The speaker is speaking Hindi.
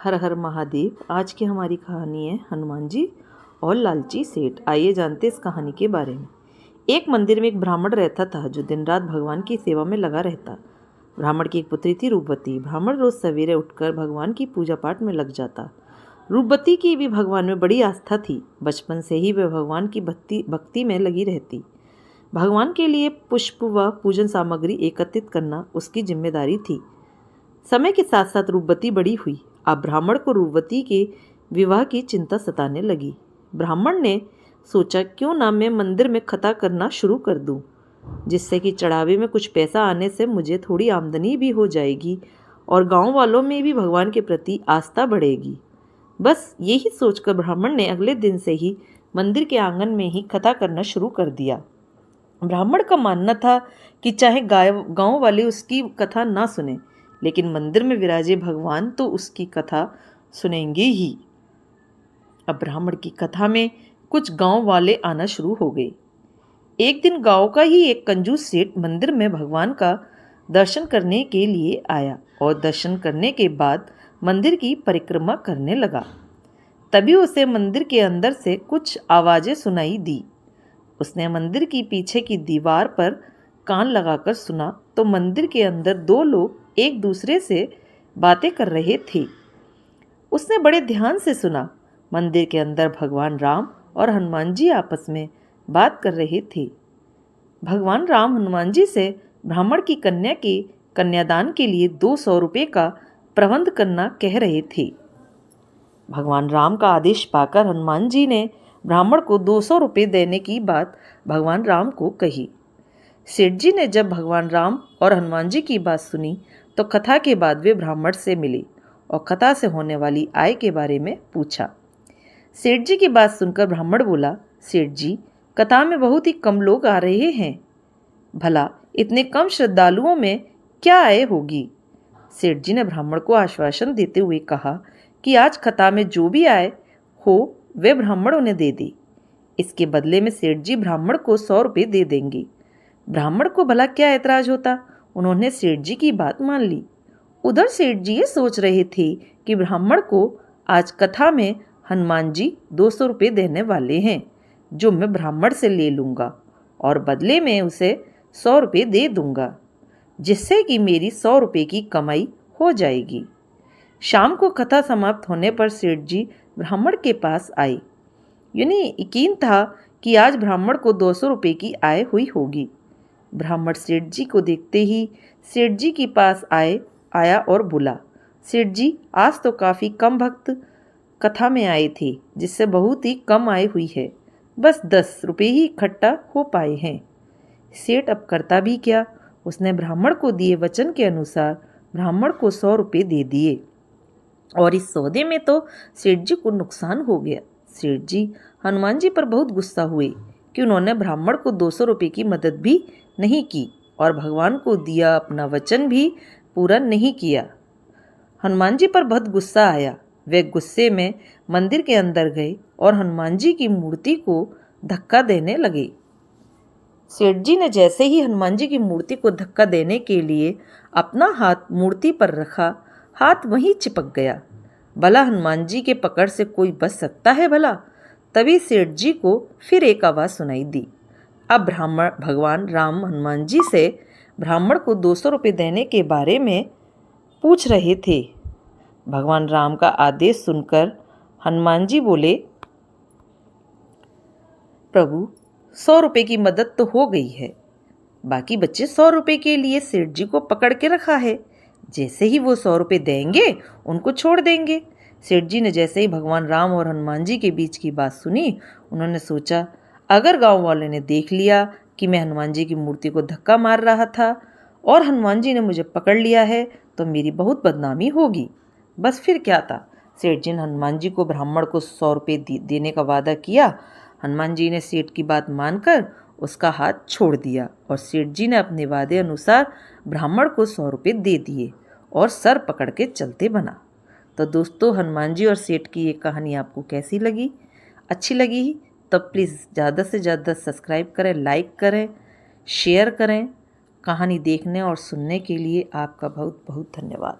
हर हर महादेव। आज की हमारी कहानी है हनुमान जी और लालची सेठ। आइए जानते इस कहानी के बारे में। एक मंदिर में एक ब्राह्मण रहता था जो दिन रात भगवान की सेवा में लगा रहता। ब्राह्मण की एक पुत्री थी रूपवती। ब्राह्मण रोज सवेरे उठकर भगवान की पूजा पाठ में लग जाता। रूपवती की भी भगवान में बड़ी आस्था थी। बचपन से ही वह भगवान की भक्ति में लगी रहती। भगवान के लिए पुष्प व पूजन सामग्री एकत्रित करना उसकी जिम्मेदारी थी। समय के साथ साथ रूपवती बड़ी हुई। अब ब्राह्मण को रूपवती के विवाह की चिंता सताने लगी। ब्राह्मण ने सोचा क्यों ना मैं मंदिर में खता करना शुरू कर दूं, जिससे कि चढ़ावे में कुछ पैसा आने से मुझे थोड़ी आमदनी भी हो जाएगी और गांव वालों में भी भगवान के प्रति आस्था बढ़ेगी। बस यही सोचकर ब्राह्मण ने अगले दिन से ही मंदिर के आंगन में ही कथा करना शुरू कर दिया। ब्राह्मण का मानना था कि चाहे गांव वाले उसकी कथा ना सुने, लेकिन मंदिर में विराजे भगवान तो उसकी कथा सुनेंगे ही। अब ब्राह्मण की कथा में कुछ गांव वाले आना शुरू हो गए। एक दिन गांव का ही एक कंजूस सेठ मंदिर में भगवान का दर्शन करने के लिए आया और दर्शन करने के बाद मंदिर की परिक्रमा करने लगा। तभी उसे मंदिर के अंदर से कुछ आवाजें सुनाई दी। उसने मंदिर की पीछे की दीवार पर कान लगाकर सुना तो मंदिर के अंदर दो लोग एक दूसरे से बातें कर रहे थे। उसने बड़े ध्यान से सुना। मंदिर के अंदर भगवान राम और हनुमान जी आपस में बात कर रहे थे। भगवान राम हनुमान जी से ब्राह्मण की कन्या के कन्यादान के लिए 200 रुपये का प्रबंध करना कह रहे थे। भगवान राम का आदेश पाकर हनुमान जी ने ब्राह्मण को 200 रुपये देने की बात भगवान राम को कही। सेठ जी ने जब भगवान राम और हनुमान जी की बात सुनी तो कथा के बाद वे ब्राह्मण से मिले और कथा से होने वाली आय के बारे में पूछा। सेठ जी की बात सुनकर ब्राह्मण बोला, सेठ जी, कथा में बहुत ही कम लोग आ रहे हैं। भला इतने कम श्रद्धालुओं में क्या आय होगी? सेठ जी ने ब्राह्मण को आश्वासन देते हुए कहा कि आज कथा में जो भी आय हो वे ब्राह्मण उन्हें दे दे। इसके बदले में सेठ जी ब्राह्मण को 100 रुपये दे देंगे। ब्राह्मण को भला क्या ऐतराज होता, उन्होंने सेठ जी की बात मान ली। उधर सेठ जी ये सोच रहे थे कि ब्राह्मण को आज कथा में हनुमान जी 200 रुपये देने वाले हैं, जो मैं ब्राह्मण से ले लूँगा और बदले में उसे 100 रुपये दे दूँगा, जिससे कि मेरी 100 रुपये की कमाई हो जाएगी। शाम को कथा समाप्त होने पर सेठ जी ब्राह्मण के पास आए। उन्हें यकीन था कि आज ब्राह्मण को 200 रुपये की आय हुई होगी। ब्राह्मण सेठ जी को देखते ही सेठ जी के पास आया और बोला, सेठ जी, आज तो काफ़ी कम भक्त कथा में आए थे, जिससे बहुत ही कम आय हुई है। बस 10 रुपये ही इकट्ठा हो पाए हैं। सेठ अब करता भी क्या? उसने ब्राह्मण को दिए वचन के अनुसार ब्राह्मण को 100 रुपये दे दिए और इस सौदे में तो सेठ जी को नुकसान हो गया। सेठ जी हनुमान जी पर बहुत गुस्सा हुए कि उन्होंने ब्राह्मण को 200 रुपये की मदद भी नहीं की और भगवान को दिया अपना वचन भी पूरा नहीं किया। हनुमान जी पर बहुत गुस्सा आया। वे गुस्से में मंदिर के अंदर गए और हनुमान जी की मूर्ति को धक्का देने लगे। सेठ जी ने जैसे ही हनुमान जी की मूर्ति को धक्का देने के लिए अपना हाथ मूर्ति पर रखा, हाथ वहीं चिपक गया। भला हनुमान जी के पकड़ से कोई बच सकता है भला? तभी सेठ जी को फिर एक आवाज़ सुनाई दी। अब भगवान राम हनुमान जी से ब्राह्मण को 200 रुपये देने के बारे में पूछ रहे थे। भगवान राम का आदेश सुनकर हनुमान जी बोले, प्रभु, 100 रुपये की मदद तो हो गई है, बाकी बच्चे 100 रुपये के लिए सेठ जी को पकड़ के रखा है। जैसे ही वो 100 रुपये देंगे उनको छोड़ देंगे। सेठ जी ने जैसे ही भगवान राम और हनुमान जी के बीच की बात सुनी, उन्होंने सोचा, अगर गांव वालों ने देख लिया कि मैं हनुमान जी की मूर्ति को धक्का मार रहा था और हनुमान जी ने मुझे पकड़ लिया है तो मेरी बहुत बदनामी होगी। बस फिर क्या था, सेठ जी ने हनुमान जी को ब्राह्मण को 100 रुपये देने का वादा किया। हनुमान जी ने सेठ की बात मानकर उसका हाथ छोड़ दिया और सेठ जी ने अपने वादे अनुसार ब्राह्मण को 100 रुपये दे दिए और सर पकड़ के चलते बना। तो दोस्तों, हनुमान जी और सेठ की ये कहानी आपको कैसी लगी? अच्छी लगी तो प्लीज़ ज़्यादा से ज़्यादा सब्सक्राइब करें, लाइक करें, शेयर करें। कहानी देखने और सुनने के लिए आपका बहुत बहुत धन्यवाद।